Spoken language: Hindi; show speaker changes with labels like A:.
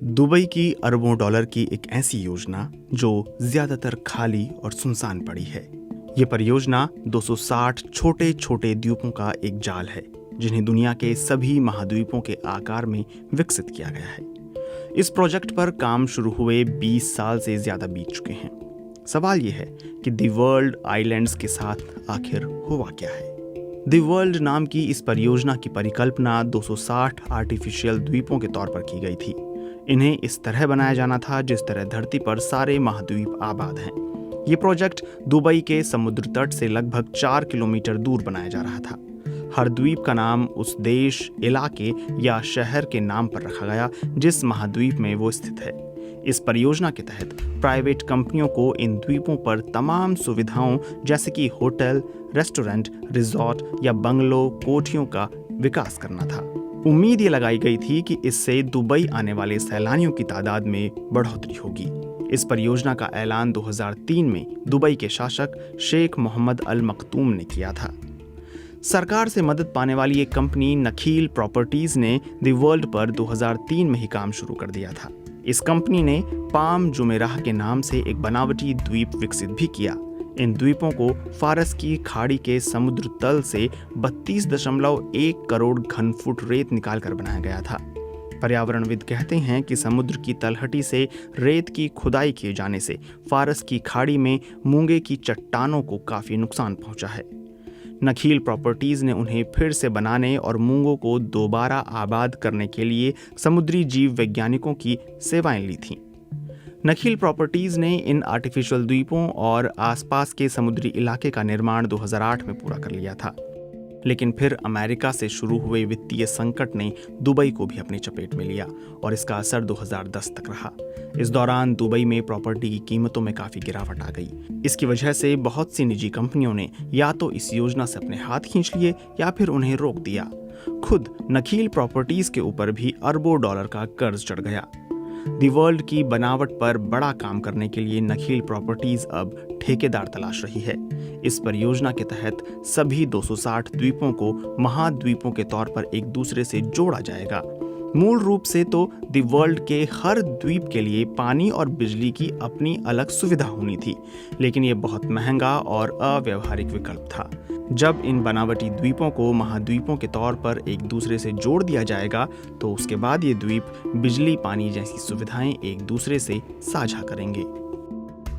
A: दुबई की अरबों डॉलर की एक ऐसी योजना जो ज्यादातर खाली और सुनसान पड़ी है। ये परियोजना 260 छोटे छोटे द्वीपों का एक जाल है जिन्हें दुनिया के सभी महाद्वीपों के आकार में विकसित किया गया है। इस प्रोजेक्ट पर काम शुरू हुए 20 साल से ज्यादा बीत चुके हैं। सवाल ये है कि द वर्ल्ड आइलैंड्स के साथ आखिर हुआ क्या है। द वर्ल्ड नाम की इस परियोजना की परिकल्पना 260 आर्टिफिशियल द्वीपों के तौर पर की गई थी। इन्हें इस तरह बनाया जाना था जिस तरह धरती पर सारे महाद्वीप आबाद हैं। ये प्रोजेक्ट दुबई के समुद्र तट से लगभग 4 किलोमीटर दूर बनाया जा रहा था। हर द्वीप का नाम उस देश, इलाके या शहर के नाम पर रखा गया जिस महाद्वीप में वो स्थित है। इस परियोजना के तहत प्राइवेट कंपनियों को इन द्वीपों पर तमाम सुविधाओं जैसे कि होटल, रेस्टोरेंट, रिजॉर्ट या बंगलो, कोठियों का विकास करना था। उम्मीद ये लगाई गई थी कि इससे दुबई आने वाले सैलानियों की तादाद में बढ़ोतरी होगी। इस परियोजना का ऐलान 2003 में दुबई के शासक शेख मोहम्मद अल मखदूम ने किया था। सरकार से मदद पाने वाली एक कंपनी नखील प्रॉपर्टीज ने द वर्ल्ड पर 2003 में ही काम शुरू कर दिया था। इस कंपनी ने पाम जुमेराह के नाम से एक बनावटी द्वीप विकसित भी किया। इन द्वीपों को फारस की खाड़ी के समुद्र तल से 32.1 करोड़ घन फुट रेत निकालकर बनाया गया था। पर्यावरणविद कहते हैं कि समुद्र की तलहटी से रेत की खुदाई किए जाने से फारस की खाड़ी में मूंगे की चट्टानों को काफी नुकसान पहुंचा है। नखील प्रॉपर्टीज ने उन्हें फिर से बनाने और मूंगों को दोबारा आबाद करने के लिए समुद्री जीव वैज्ञानिकों की सेवाएं ली थीं। नखील प्रॉपर्टीज ने इन आर्टिफिशियल द्वीपों और आसपास के समुद्री इलाके का निर्माण 2008 में पूरा कर लिया था। लेकिन फिर अमेरिका से शुरू हुए वित्तीय संकट ने दुबई को भी अपनी चपेट में लिया और इसका असर 2010 तक रहा। इस दौरान दुबई में प्रॉपर्टी की कीमतों में काफी गिरावट आ गई। इसकी वजह से बहुत सी निजी कंपनियों ने या तो इस योजना से अपने हाथ खींच लिए या फिर उन्हें रोक दिया। खुद नखील प्रॉपर्टीज के ऊपर भी अरबों डॉलर का कर्ज चढ़ गया। द वर्ल्ड की बनावट पर बड़ा काम करने के लिए नखील प्रॉपर्टीज अब ठेकेदार तलाश रही है। इस परियोजना के तहत सभी 260 द्वीपों को महाद्वीपों के तौर पर एक दूसरे से जोड़ा जाएगा। मूल रूप से तो द वर्ल्ड के हर द्वीप के लिए पानी और बिजली की अपनी अलग सुविधा होनी थी, लेकिन ये बहुत महंगा और अव्यवहारिक विकल्प था। जब इन बनावटी द्वीपों को महाद्वीपों के तौर पर एक दूसरे से जोड़ दिया जाएगा तो उसके बाद ये द्वीप बिजली, पानी जैसी सुविधाएं एक दूसरे से साझा करेंगे।